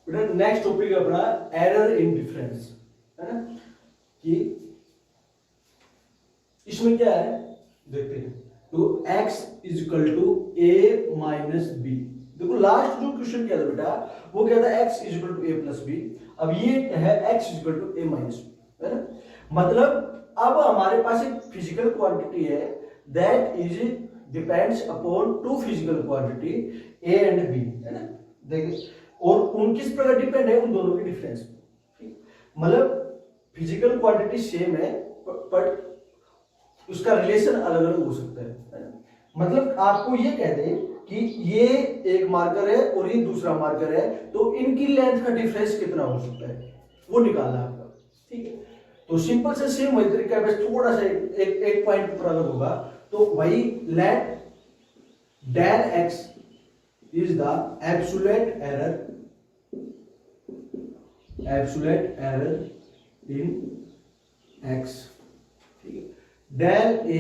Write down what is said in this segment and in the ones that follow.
बेटा next topic है अपना एरर इन डिफरेंस, है ना, कि इसमें क्या है देखते हैं। तो x is equal to a minus B. देखो लास्ट जो क्वेश्चन किया था बेटा वो क्या था, x is equal to a plus बी। अब ये है x is equal to a minus B, है ना। मतलब अब हमारे पास एक फिजिकल क्वांटिटी है that is depends upon two physical quantity a and b, है ना। देखिए और उन किस प्रकार डिपेंड है, उन दोनों के डिफरेंस पे, ठीक। मतलब फिजिकल क्वांटिटी सेम है बट उसका रिलेशन अलग अलग हो सकता है ना? मतलब आपको ये कह दे कि ये एक मार्कर है और ये दूसरा मार्कर है, तो इनकी लेंथ का डिफरेंस कितना हो सकता है वो निकालना आपका, ठीक है। तो सिंपल से सेम वही तरीका है, बस थोड़ा सा एक पॉइंट पर अलग होगा। तो वही let del X is the absolute error in X, ठीक है। del a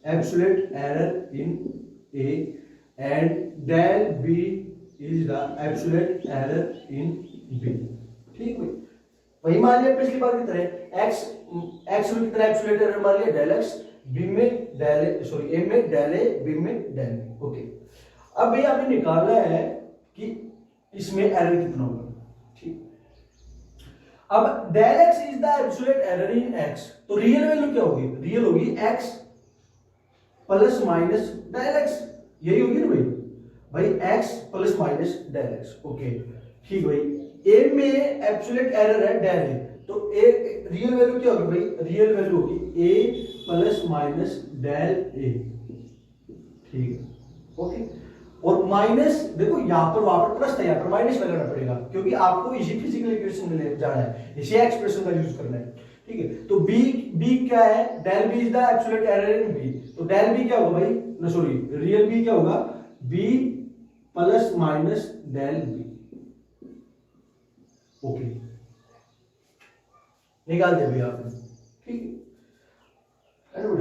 absolute error in a and del b is the absolute error in b, ठीक है। वही मान लिया पिछली बार की तरह x में कितना एब्सोल्यूट एरर मान लिया del x, b में del a में del a, b में del b, ओके। अब भैया आपने निकालना है कि इसमें एरर कितना होगा, ठीक। अब del x is the absolute error in x, तो रियल वैल्यू क्या होगी, रियल होगी x plus minus del x, यही होगी ना भाई x plus minus del x, okay ठीक भाई। a में एब्सोल्यूट एरर है del a, तो a रियल वैल्यू क्या होगी भाई, रियल वैल्यू होगी a plus minus del a, ठीक है, ओके। और माइनस देखो यहाँ पर वहां पर प्लस था, यहाँ पर माइनस लगाना पड़ेगा क्योंकि आपको इसी फिजिकल इक्वेशन में ले जाना है, इसी एक्सप्रेशन का यूज करना है, ठीक है। तो b क्या है, del b is the absolute error in b, तो del b क्या होगा भाई, सॉरी रियल b क्या होगा, b plus minus del b, okay निकाल दिया भैया आपने, ठीक है।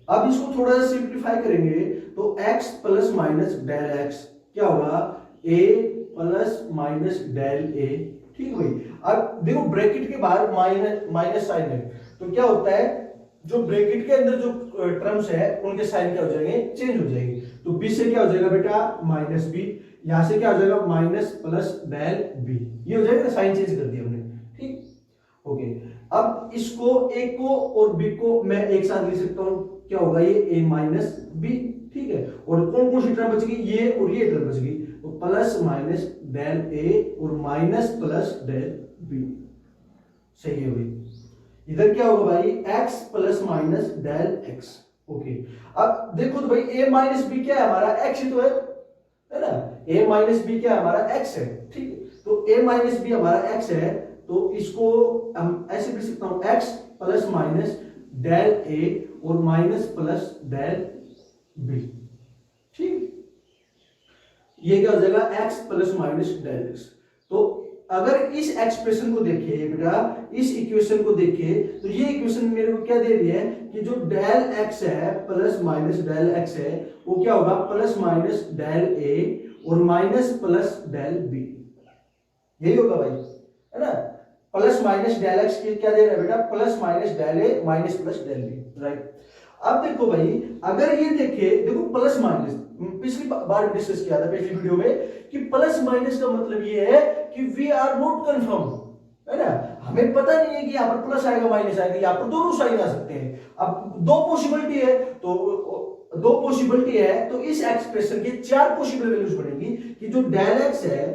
अब इसको थोड़ा सा सिंप्लीफाई करेंगे तो x plus minus del x क्या होगा, a plus minus del a, ठीक है भाई। अब देखो ब्रैकेट के बाहर माइनस साइन है, तो क्या होता है जो ब्रैकेट के अंदर जो टर्म्स है उनके साइन क्या हो जाएंगे, चेंज हो जाएंगे। तो b से क्या हो जाएगा बेटा माइनस b, यहां से क्या हो जाएगा माइनस प्लस डेल b, ये हो जाएगा, साइन चेंज कर दिया हमने, ठीक ओके। अब इसको a को और b को मैं एक साथ लिख सकता हूं, क्या होगा ये a माइनस b, ठीक है। और कौन कौन सी टर्म बच गई, ये और ये टर्म बच गई, तो प्लस माइनस डेल a और माइनस प्लस डेल b, सही है भाई। इधर क्या होगा भाई x plus minus del x, okay. अब देखो तो भाई a माइनस b क्या है हमारा, x ही तो है ना, a माइनस b क्या है हमारा x है, ठीक है। तो a माइनस b हमारा x है, तो इसको हम ऐसे लिख सकता हूं x plus minus del a और माइनस प्लस डेल b, ठीक। ये क्या हो जाएगा x plus minus del x। तो अगर इस एक्सप्रेशन को देखें बेटा, इस इक्वेशन को देखें, तो ये इक्वेशन मेरे को क्या दे रही है कि जो डेल x है प्लस माइनस डेल x है वो क्या होगा प्लस माइनस डेल a और माइनस प्लस डेल b, यही होगा भाई, है ना। प्लस माइनस डेल एक्स क्या दे रहा है बेटा, plus minus del A minus plus del B, right. अब देखो भाई अगर ये देखे, देखो प्लस माइनस पिछली बार डिस्कस किया था पिछली वीडियो में कि प्लस माइनस का मतलब ये है कि वी आर नॉट कंफर्म, है ना, हमें पता नहीं है कि यहाँ पर प्लस आएगा माइनस आएगा, यहाँ पर दोनों साइन आ सकते हैं। अब दो पॉसिबिलिटी है, तो दो पॉसिबिलिटी है तो इस एक्सप्रेशन के चार पॉसिबल वैल्यूज बनेगी कि जो डेल एक्स है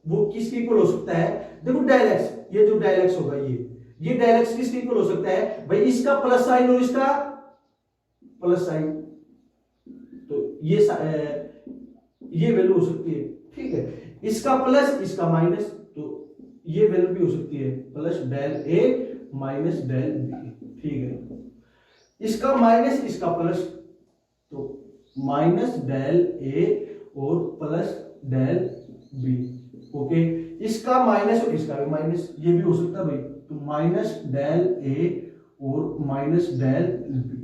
वो किसके इक्वल हो सकता है। देखो डेल एक्स, ये जो डेल एक्स होगा ये डेल एक्स किसके इक्वल हो सकता है भाई, इसका प्लस साइन और इसका प्लस साइन, तो ये वैल्यू हो सकती है, ठीक है। इसका प्लस इसका माइनस, तो ये वैल्यू भी हो सकती है plus del A minus del B, ठीक है। इसका माइनस इसका प्लस, तो माइनस डेल ए और प्लस डेल बी, ओके। इसका माइनस और इसका भी माइनस, ये भी हो सकता है भाई, तो माइनस डेल ए और माइनस डेल बी,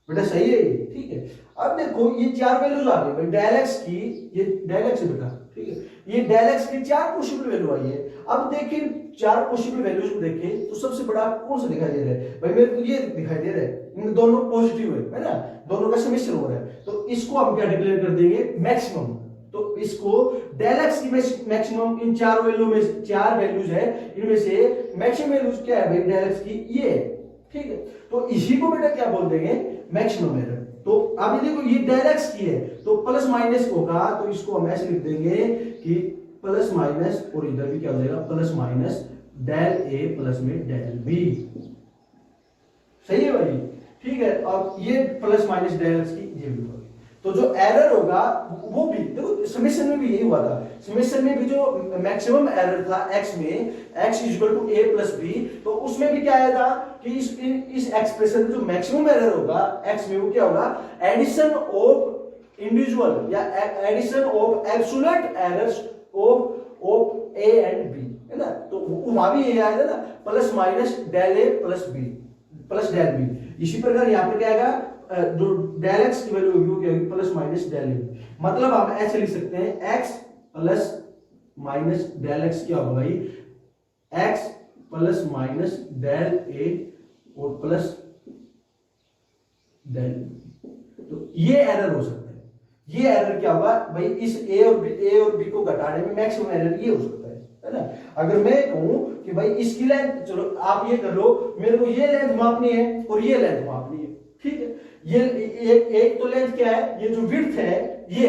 बेटा सही है ये, ठीक है। अब देखो ये चार वैल्यूज आ गई भाई डेल एक्स की, ये डेल एक्स है बेटा, ठीक है। ये डेल एक्स की 4 पॉसिबल वैल्यू आई है। अब देखिए 4 पॉसिबल वैल्यूज को देखें तो सबसे बड़ा कौन सा दिखाई दे रहा है भाई, मेरे को ये दिखाई दे रहा है, इन दोनों पॉजिटिव है ना, दोनों का समेशन हो रहा है, तो इसको हम क्या डिक्लेयर कर देंगे, मैक्सिमम। तो इसको डेल एक्स की मैक्सिमम इन 4 वैल्यू में 4 वैल्यूज है, इनमें से मैक्सिमम वैल्यूज क्या है भाई डेल एक्स की, ये है, ठीक है। तो इसी को बेटा क्या बोल देंगे, मैक्सिमम एरर। तो अभी देखो ये डेल एक्स की है तो प्लस माइनस होगा, तो इसको हम ऐसे लिख देंगे कि प्लस माइनस, और इधर भी क्या हो जाएगा प्लस माइनस डेल ए प्लस में डेल बी, सही है भाई, ठीक है। अब ये प्लस माइनस डेल एक्स की ये भी होगी, तो जो एरर होगा वो भी देखो समेशन में भी यही हुआ था, समेशन में भी जो मैक्सिमम एरर था x में, x equal to a plus B, तो उसमें भी क्या आया था कि इस एक्सप्रेशन में जो मैक्सिमम एरर होगा x में, वो क्या होगा, एडिशन ऑफ इंडिविजुअल या addition of absolute errors of a and b, है ना। तो वहां भी यही आया था ना, plus minus del a plus b plus del b। इसी प्रकार यहां पर क्या आएगा, जो डेल एक्स की वैल्यू होगी वो क्या होगी, प्लस माइनस डेल ए। मतलब हम ऐसे लिख सकते हैं x plus minus del X क्या होगा भाई, x plus minus del A और प्लस डेल, तो ये एरर हो सकता है। ये एरर क्या होगा भाई, इस a और b को घटाने में मैक्सिमम एरर ये हो सकता है ना। अगर मैं कहूं कि भाई इसकी लेंथ, चलो आप ये कर लो, मेरे को ये लेंथ मापनी है और ये लेंथ मापनी है, ठीक है। ये एक तो लेंथ क्या है, ये जो विड्थ है, ये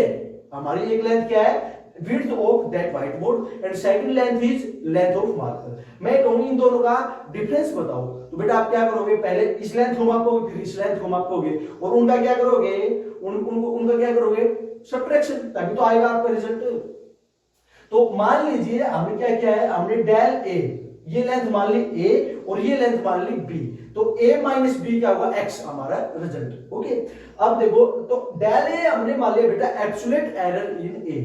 हमारी एक लेंथ क्या है, width of that white board, and second length is length of marker. मैं कहूंगी इन दोनों का डिफरेंस बताओ, तो बेटा आप क्या करोगे, पहले इस लेंथ को मापोगे, फिर इस लेंथ को मापोगे, और उनका क्या करोगे, उनका क्या करोगे, सब्ट्रैक्शन, तभी तो आएगा आपका रिजल्ट। तो मान लीजिए हमने क्या किया है, हमने डेल ए, ये लेंथ मान ली a और ये लेंथ मान ली b, तो a माइनस बी क्या होगा, x हमारा रिजल्ट, ओके। अब देखो तो डेल a हमने मान लिया बेटा एब्सोल्यूट एरर इन a,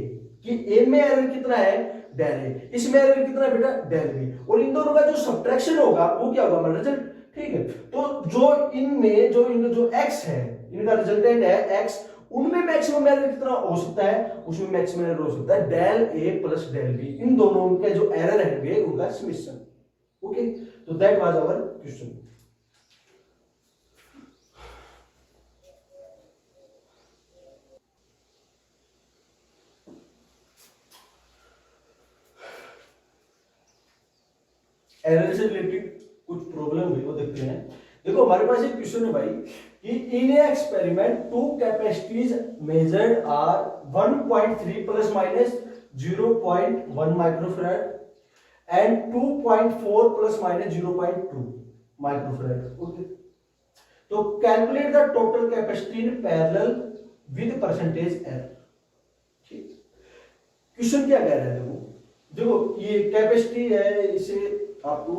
कि a में एरर कितना है, डेल a, इसमें एरर कितना है बेटा, डेल b, और इन दोनों का जो सब्ट्रैक्शन होगा वो क्या होगा हमारा रिजल्ट, ठीक है। तो जो इनमें जो x है, इनका रिजल्टेंट है x, उनमें मैक्सिमम एरर कितना हो सकता है, उसमें मैक्सिमम एरर हो सकता है del a plus del b, इन दोनों के जो एरर है उनका समेशन, ओके। तो that was our question. Error से रिलेटेड कुछ प्रॉब्लम हुई वो देखते हैं। देखो हमारे पास एक क्वेश्चन है भाई कि in a experiment two capacities measured are 1.3 plus minus 0.1 microfarad and 2.4 plus minus 0.2 microfarad, okay. तो calculate the total capacity in parallel with percentage error, ठीक। क्वेश्चन क्या कह रहा है, देखो ये कैपेसिटी है, इसे आपको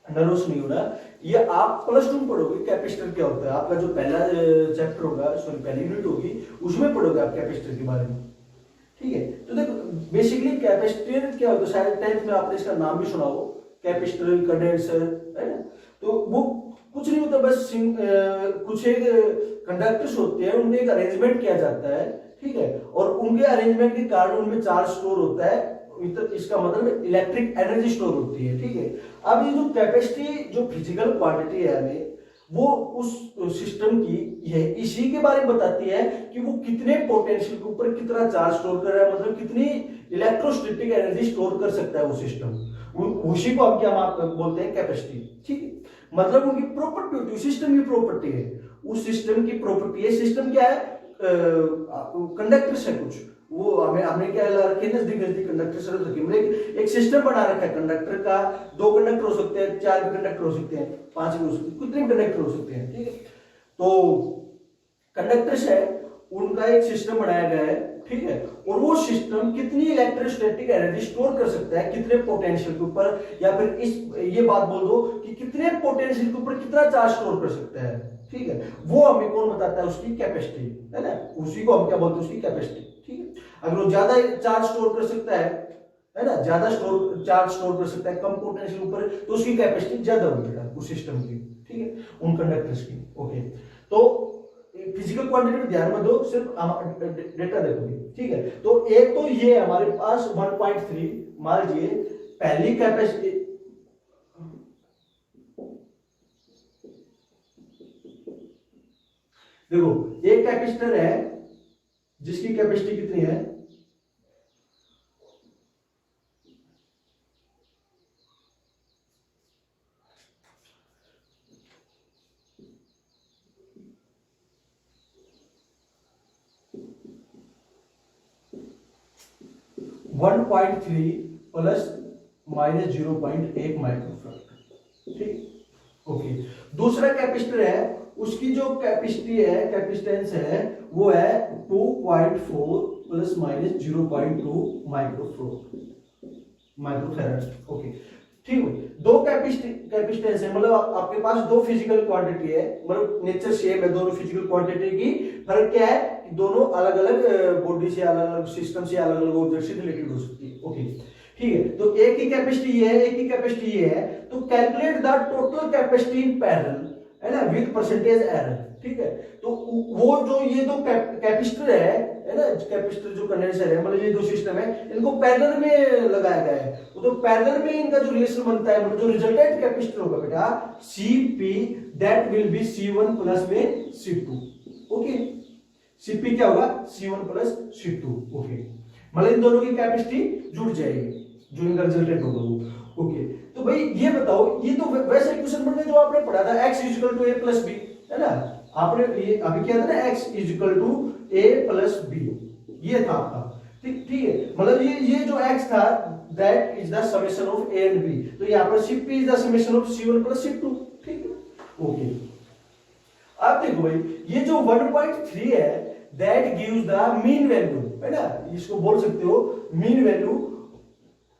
नर्वस नहीं होना, ये आप प्लस 2 में पढ़ोगे कैपेसिटर क्या होता है, आपका जो पहला चैप्टर होगा, सॉरी पहली यूनिट होगी, उसमें पढ़ोगे आप कैपेसिटर के बारे में, ठीक है। तो देखो बेसिकली कैपेसिटर क्या होता है, शायद 10th में आपने इसका नाम भी सुना हो, कैपेसिटर, कंडेंसर, है ना। तो वो कुछ नहीं होता, बस कुछ एक कंडक्टर्स होते हैं, उनमें एक अरेंजमेंट किया जाता है, ठीक है, और उनके अरेंजमेंट के कारण उनमें चार्ज स्टोर होता है, इसका मतलब इलेक्ट्रिक एनर्जी स्टोर होती है, ठीक है। अब ये जो कैपेसिटी जो फिजिकल क्वांटिटी है हमें, वो उस सिस्टम की है, इसी के बारे में बताती है कि वो कितने पोटेंशियल के ऊपर कितना चार्ज स्टोर कर रहा है, मतलब कितनी इलेक्ट्रोस्टैटिक एनर्जी स्टोर कर सकता है वो सिस्टम, उसी को हम क्या बोलते हैं, कैपेसिटी, ठीक है। मतलब उनकी प्रॉपर्टी होती है, सिस्टम की प्रॉपर्टी है, उस सिस्टम की प्रॉपर्टी है। सिस्टम क्या है, कंडक्टर्स है कुछ, वो हमें क्या रखे, नजदीक कंडक्टर रखे, मतलब एक सिस्टम बना रखा है कंडक्टर का, 2 कंडक्टर हो सकते हैं, 4 भी कंडक्टर हो सकते हैं, 5 भी हो सकते हैं, कितने कंडक्टर हो सकते हैं, ठीक है। तो कंडक्टर्स है, उनका एक सिस्टम बनाया गया है, ठीक है, और वो सिस्टम कितनी इलेक्ट्रोस्टैटिक एनर्जी स्टोर कर सकता है, कितने पोटेंशियल के ऊपर, या फिर ये बात बोल दो कि कितने पोटेंशियल के ऊपर कितना चार्ज स्टोर कर सकता है, ठीक है। वो हमें कौन बताता है, उसकी कैपेसिटी, है ना, उसी को हम क्या बोलते हैं, उसकी कैपेसिटी, ठीक है। अगर वो ज्यादा चार्ज स्टोर कर सकता है ना, ज्यादा चार्ज स्टोर कर सकता है कम पोटेंशियल ऊपर, तो उसकी कैपेसिटी ज्यादा होगी बेटा उस सिस्टम की, ठीक है, उन कंडक्टर्स की, ओके। तो फिजिकल क्वांटिटी में ध्यान मत दो, सिर्फ डेटा देखोगे, ठीक है। तो एक तो ये हमारे पास 1.3 मान लीजिए पहली कैपेसिटी, देखो एक कैपेसिटर है जिसकी कैपेसिटी कितनी है, one point three plus minus 0.1 microfarad, ठीक, ओके। दूसरा कैपेसिटर है, उसकी जो कैपेसिटी है, कैपेसिटेंस है, वो है 2.4 प्लस माइनस 0.2 माइक्रोफैराड, ओके, ठीक है। दो कैपेसिटेंस है, मतलब आपके पास दो फिजिकल क्वांटिटी है, मतलब नेचर सेम है, दोनों फिजिकल क्वांटिटी की फर्क क्या है कि दोनों अलग अलग बॉडी से, अलग अलग सिस्टम से, अलग अलग ऑब्जेक्ट से रिलेटेड हो सकती है, ओके, ठीक है। तो एक ही कैपेसिटी ये है, एक ही कैपेसिटी ये है, तो calculate the total capacity in parallel, है ना, विद परसेंटेज एरर, ठीक है। तो वो जो ये दो कैपेसिटर है ना, कैपेसिटर जो कंडेंसर है, मतलब ये दो सिस्टम है, इनको पैरेलल में लगाया गया है, तो पैरेलल में इनका जो रिलेशन बनता है, मतलब जो रिजल्टेंट कैपेसिटर होगा बेटा Cp that will be C1 plus में C2, ओके। Cp क्या होगा, C1 प्लस C2, ओके, मतलब इन दोनों की कैपेसिटी जुड़ जाएगी, जो इनका रिजल्टेंट होगा वो, ओके। तो भाई ये बताओ, ये तो वैसे इक्वेशन बन गया जो आपने पढ़ा था, x equal to a plus b, है ना, आपने ये अभी क्या था ना, x equal to a plus b, ये था आपका, ठीक है। मतलब ये जो x था that is the summation of a and b, तो यहां पर Cp is the summation of C1 plus C2, ठीक है, ओके। अब देखो भाई, ये जो 1.3 है that gives the mean value, है ना, इसको बोल सकते हो मीन वैल्यू,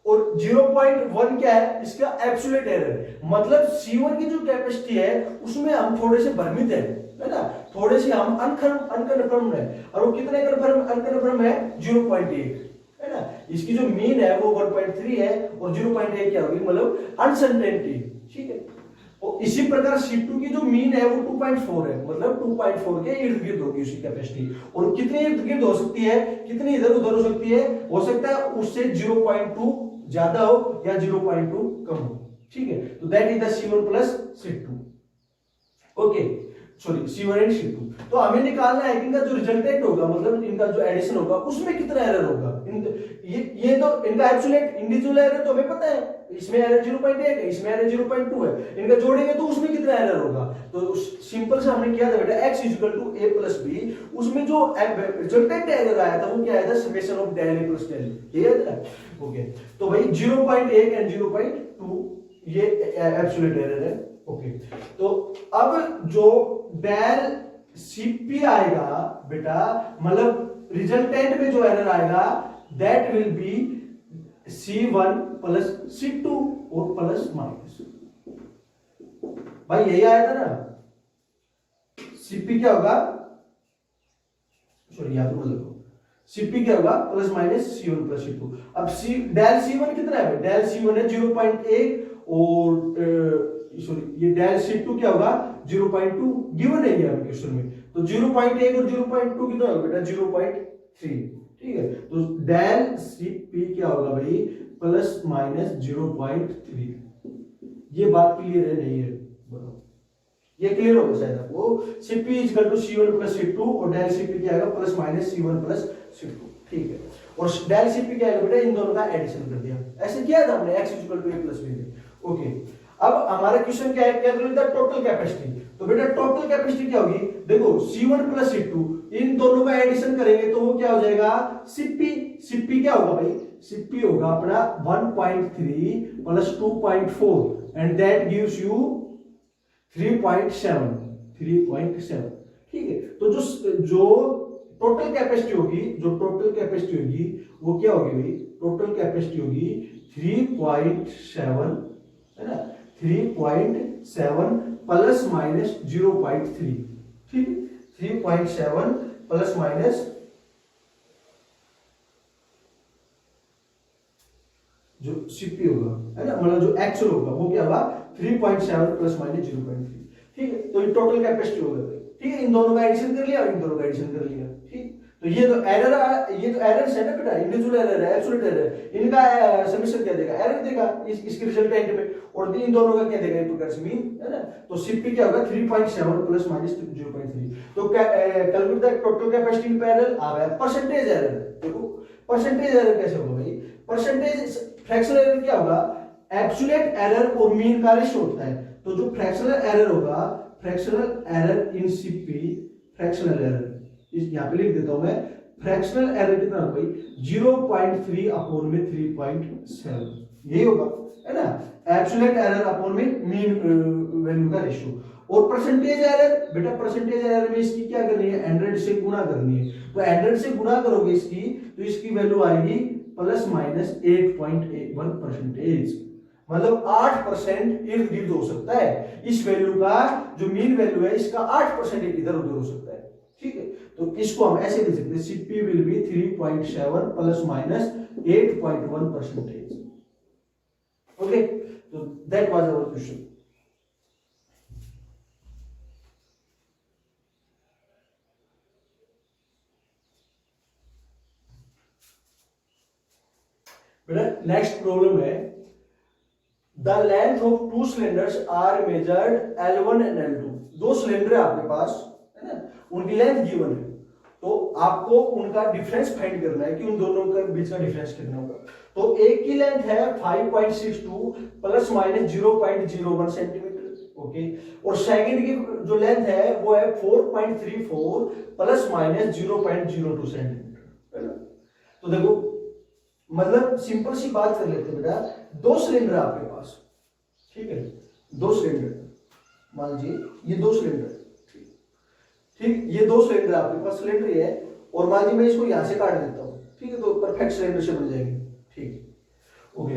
और 0.1 क्या है, इसका एब्सोल्यूट एरर, मतलब C1 की जो कैपेसिटी है उसमें हम थोड़े से भ्रमित है ना, थोड़े से हम अनकन्फर्म है, और वो कितने अनकन्फर्म है, 0.8, है ना। इसकी जो मीन है वो 1.3 है, और 0.8 क्या होगी, मतलब अनसर्टेनिटी, ठीक है। और इसी प्रकार C2 की जो मीन है वो 2.4 है, मतलब 2.4 के इर्द गिर्द होगी उसकी कैपेसिटी, और कितनी इर्द गिर्द हो सकती है, कितनी इधर उधर हो सकती है, हो सकता है उससे 0.2 ज्यादा हो या 0.2 कम हो, ठीक है। तो that is the C1 plus C2, okay, sorry C1 and C2। तो हमें निकालना है कि इनका जो रिजल्टेंट होगा, मतलब इनका जो एडिशन होगा उसमें कितना एरर होगा, ये तो इनका एब्सोल्यूट इंडिविजुअल एरर तो हमें पता है, इसमें एरर 0.8 है, इसमें एरर 0.2 है, इनका जोड़ेंगे तो उसमें कितना एरर होगा। तो सिंपल से हमने किया था बेटा x equal to a plus b, उसमें जो रिजल्टेंट एरर आया था वो क्या आया था, summation of del a plus del, ठीक है, ओके। तो भाई 0.8 एंड 0.2 ये एब्सोल्यूट एरर है, ओके। तो अब जो डेल Cp आएगा बेटा, मतलब रिजल्टेंट में जो एरर आएगा that will be C1 plus C2 और प्लस माइनस, भाई यही आया था ना, Cp क्या होगा, सॉरी यहां पर लिखो, Cp क्या होगा, plus minus C1 plus C2। अब डेल C1 कितना है, डेल C1 है 0.1, और सॉरी ये डेल C2 क्या होगा, 0.2 गिवन है ये क्वेश्चन में, तो 0.1 और 0.2 कितना होगा बेटा, 0.3, ठीक है। तो डेल Cp क्या होगा भाई, प्लस माइनस 0.3, ये बात क्लियर है नहीं है, बताओ, ये क्लियर होगा शायद आपको। Cp equal to C1 plus C2, और डेल Cp क्या आएगा, plus minus C1 plus C2, ठीक है। और डेल Cp क्या आएगा बेटा, इन दोनों का एडिशन कर दिया, ऐसे किया था हमने, x equal to a plus b में, ओके। अब हमारा क्वेश्चन क्या है, कैलकुलेट द टोटल कैपेसिटी, तो बेटा टोटल कैपेसिटी क्या होगी, देखो C1 प्लस C2, इन दोनों का एडिशन करेंगे तो वो क्या हो जाएगा, Cp क्या होगा भाई, Cp होगा अपना 1.3 plus 2.4 and that gives you 3.7, ठीक है। तो जो टोटल कैपेसिटी होगी, वो क्या होगी भाई, टोटल कैपेसिटी होगी 3.7, है ना, 3.7 प्लस माइनस 0.3, ठीक है, 3.7 प्लस माइनस जो Cp होगा, है ना, मतलब जो एक्चुअल होगा वो क्या होगा, 3.7 प्लस माइनस 0.3, ठीक है। तो ये टोटल कैपेसिटी होगा, ठीक है, इन दोनों का एडिशन कर लिया और इन दोनों का एडिशन कर लिया। ठीक, तो ये तो एरर है ना बेटा, इंडिविजुअल एरर है, एब्सोल्यूट एरर है, इनका समीशन क्या देगा, एरर देगा इसकी रिजल्टेंट में, और इन दोनों का क्या देगा, एक प्रकार से मीन, है ना। तो सीपी क्या होगा 3.7 प्लस माइनस 0.3। तो calculate the total capacity in parallel, आ गया परसेंटेज एरर। देखो परसेंटेज एरर कैसे होगा भाई, परसेंटेज फ्रैक्शनल एरर क्या होगा, एब्सोल्यूट एरर और मीन का रेशियो होता है। तो जो फ्रैक्शनल एरर होगा, fractional error in CP, fractional error इस यहां पे लिख देता हूं मैं, फ्रैक्शनल एरर कितना होगा भाई 0.3 अपॉन में 3.7, यही होगा, है ना। एब्सोल्यूट एरर अपॉन में मीन वैल्यू का रेशियो। और परसेंटेज एरर, बेटा परसेंटेज एरर में इसकी क्या करनी है, 100 से गुणा करनी है। तो 100 से गुणा करोगे इसकी, तो इसकी वैल्यू आएगी प्लस माइनस 8.81%, मतलब 8% इर्द गिर्द हो सकता है। इस वैल्यू का जो मीन वैल्यू है इसका 8% इधर उधर हो सकता है। ठीक है, तो इसको हम ऐसे लिख सकते हैं, CP will be 3.7 plus minus 8.1%। Okay, तो दैट वाज आवर क्वेश्चन। बेटा नेक्स्ट प्रॉब्लम है, the length of two cylinders are measured L1 and L2। दो सिलेंडर है आपके पास, है ना, उनकी लेंथ गिवन है, तो आपको उनका डिफरेंस फाइंड करना है कि उन दोनों के बीच का डिफरेंस कितना होगा। तो एक की लेंथ है 5.62 प्लस माइनस 0.01 सेंटीमीटर, ओके, और सेकंड की जो लेंथ है वो है 4.34 प्लस माइनस 0.02 सेंटीमीटर, है ना। तो देखो मतलब सिंपल सी बात कर लेते हैं बेटा, दो सिलेंडर आपके पास, ठीक है, दो सिलेंडर, मान लीजिए ये दो सिलेंडर, ठीक, ये दो सिलेंडर आपके पास, सिलेंडर ये है, और मान लीजिए मैं इसको यहां से काट देता हूं, ठीक है, तो परफेक्ट सिलेंडर से बन जाएंगे। ठीक, ओके,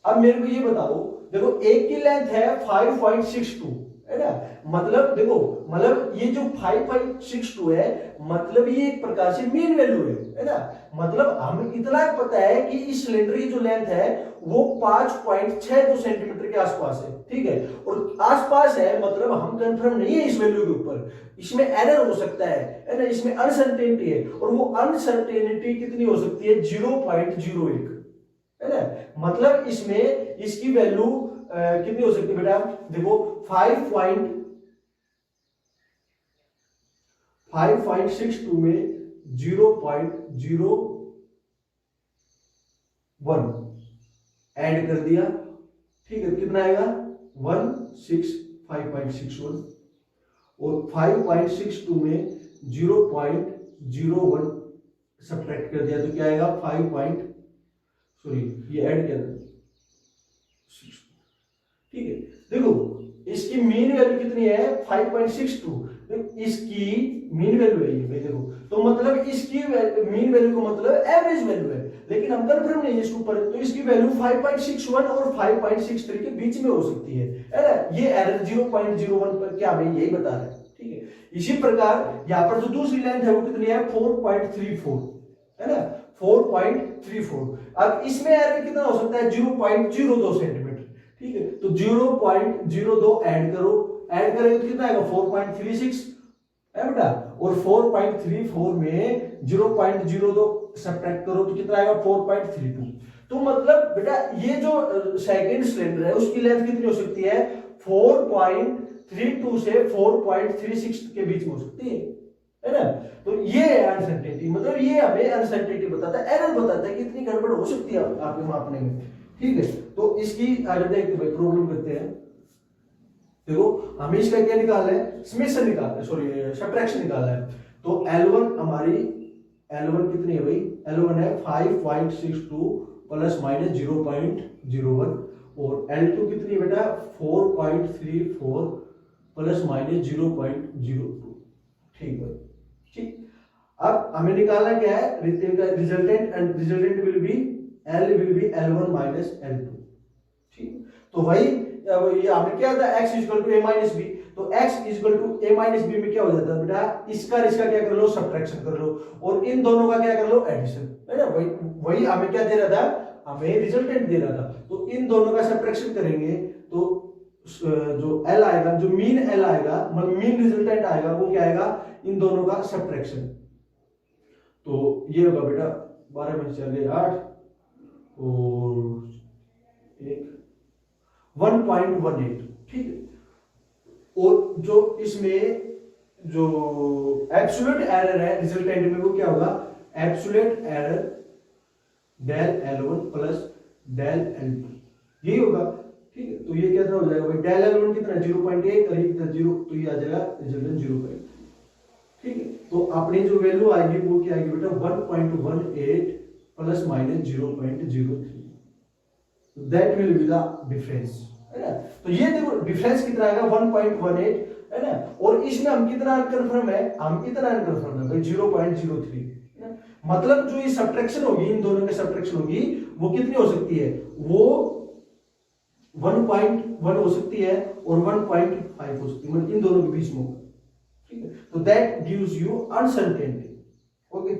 अब मेरे को ये बताओ, देखो एक की लेंथ है 5.62, है ना, मतलब देखो, मतलब ये जो 5.62 है, मतलब ये एक प्रकार से मीन वैल्यू है ना। मतलब हमें इतना पता है कि इस सिलेंडर की जो लेंथ है वो 5.62 सेंटीमीटर के आसपास है, ठीक है, और आसपास है, मतलब हम कंफर्म नहीं है इस वैल्यू के ऊपर, इसमें एरर हो सकता है ना, इसमें अनसर्टेनिटी है, और वो अनसर्टेनिटी कितनी हो सकती है 0.01, है ना। मतलब इसमें इसकी वैल्यू कितनी हो सकती है बेटा, देखो 5.62 में 0.01 ऐड कर दिया, ठीक है, कितना आएगा 165.61, और 5.62 में 0.01 सब्ट्रैक्ट कर दिया, तो क्या आएगा ये ऐड किया, ठीक है। देखो इसकी मीन वैल्यू कितनी है 5.62, इसकी मीन वैल्यू है ये, देखो, तो मतलब इसकी मीन वैल्यू को मतलब एवरेज वैल्यू है, लेकिन हम कंफर्म नहीं है इसके ऊपर, तो इसकी वैल्यू 5.61 और 5.63 के बीच में हो सकती है ना। ये एरर 0.01 पर क्या हमें यही बता रहा है, ठीक है। इसी प्रकार यहाँ पर जो दूसरी लेंथ है वो कितनी है 4.34, है ना, 4.34। अब इसमें एरर कितना हो सकता है 0.02 सेंटीमीटर, ठीक है, तो 0.02 ऐड करो, ऐड करेंगे तो कितना आएगा 4.36, है बेटा, और 4.34 में 0.02 सब्ट्रैक्ट करो तो कितना आएगा 4.32। तो मतलब बेटा ये जो सेकंड सिलेंडर है उसकी लेंथ कितनी हो सकती है 4.32 से 4.36 के बीच में हो सकती है ना। तो ये है अनसर्टेनिटी, मतलब ये हमें अनसर्टेनिटी बताता है, एरर बताता है कि इतनी गड़बड़ हो सकती है आपके मापने में, ठीक है। तो इसकी देखते भाई प्रॉब्लम करते हैं। देखो हमें इसका क्या निकालना है, समेशन निकालना है, सॉरी सब्ट्रैक्शन निकालना है। तो L1 हमारी, L1 कितनी है भाई, L1 है 5.62 प्लस माइनस 0.01, और L2 कितनी है बेटा 4.34 प्लस माइनस 0.02, ठीक है, ठीक। अब हमें निकालना क्या है resultant, and resultant will be L1 minus L2, ठीक। तो भाई ये आपने क्या था x equal to a minus B, तो x equal to a minus B में क्या हो जाता है बेटा, इसका क्या कर लो सब्ट्रैक्शन कर लो, और इन दोनों का क्या कर लो एडिशन, है ना। वही हमें क्या दे रहा था, हमें रिजल्टेंट दे रहा था, तो इन दोनों का सब्ट्रैक्शन करेंगे तो जो एल आएगा, जो मीन एल आएगा, मतलब मीन रिजल्टेंट आएगा, वो क्या आएगा, इन दोनों का सब्ट्रैक्शन। तो ये होगा बेटा 12 में 4 8 और 1.18, ठीक है। और जो इसमें जो एब्सोल्यूट एरर है रिजल्टेंट में, वो क्या होगा, absolute error del L1 plus del L2, यही होगा, ठीक है। तो ये कितना हो जाएगा भाई, डेल L1 कितना 0.1 और ये कितना 0, तो ये आ जाएगा रिजल्टेंट 0, ठीक है। तो अपनी जो वैल्यू आएगी वो क्या आएगी बेटा 1.18 plus minus 0.03, that will be the difference, है ना। तो ये देखो डिफरेंस कितना आएगा 1.18, है ना। और इसमें हम कितना अनकंफर्म है, हम कितना अनकंफर्म है भाई 0.03, है ना। मतलब जो ये सब्ट्रैक्शन होगी, इन दोनों की सब्ट्रैक्शन होगी, वो कितनी हो सकती है, वो 1.1 हो सकती है और 1.5 हो सकती है, मतलब इन दोनों के बीच में होगा, ठीक है। तो that gives you uncertainty, okay.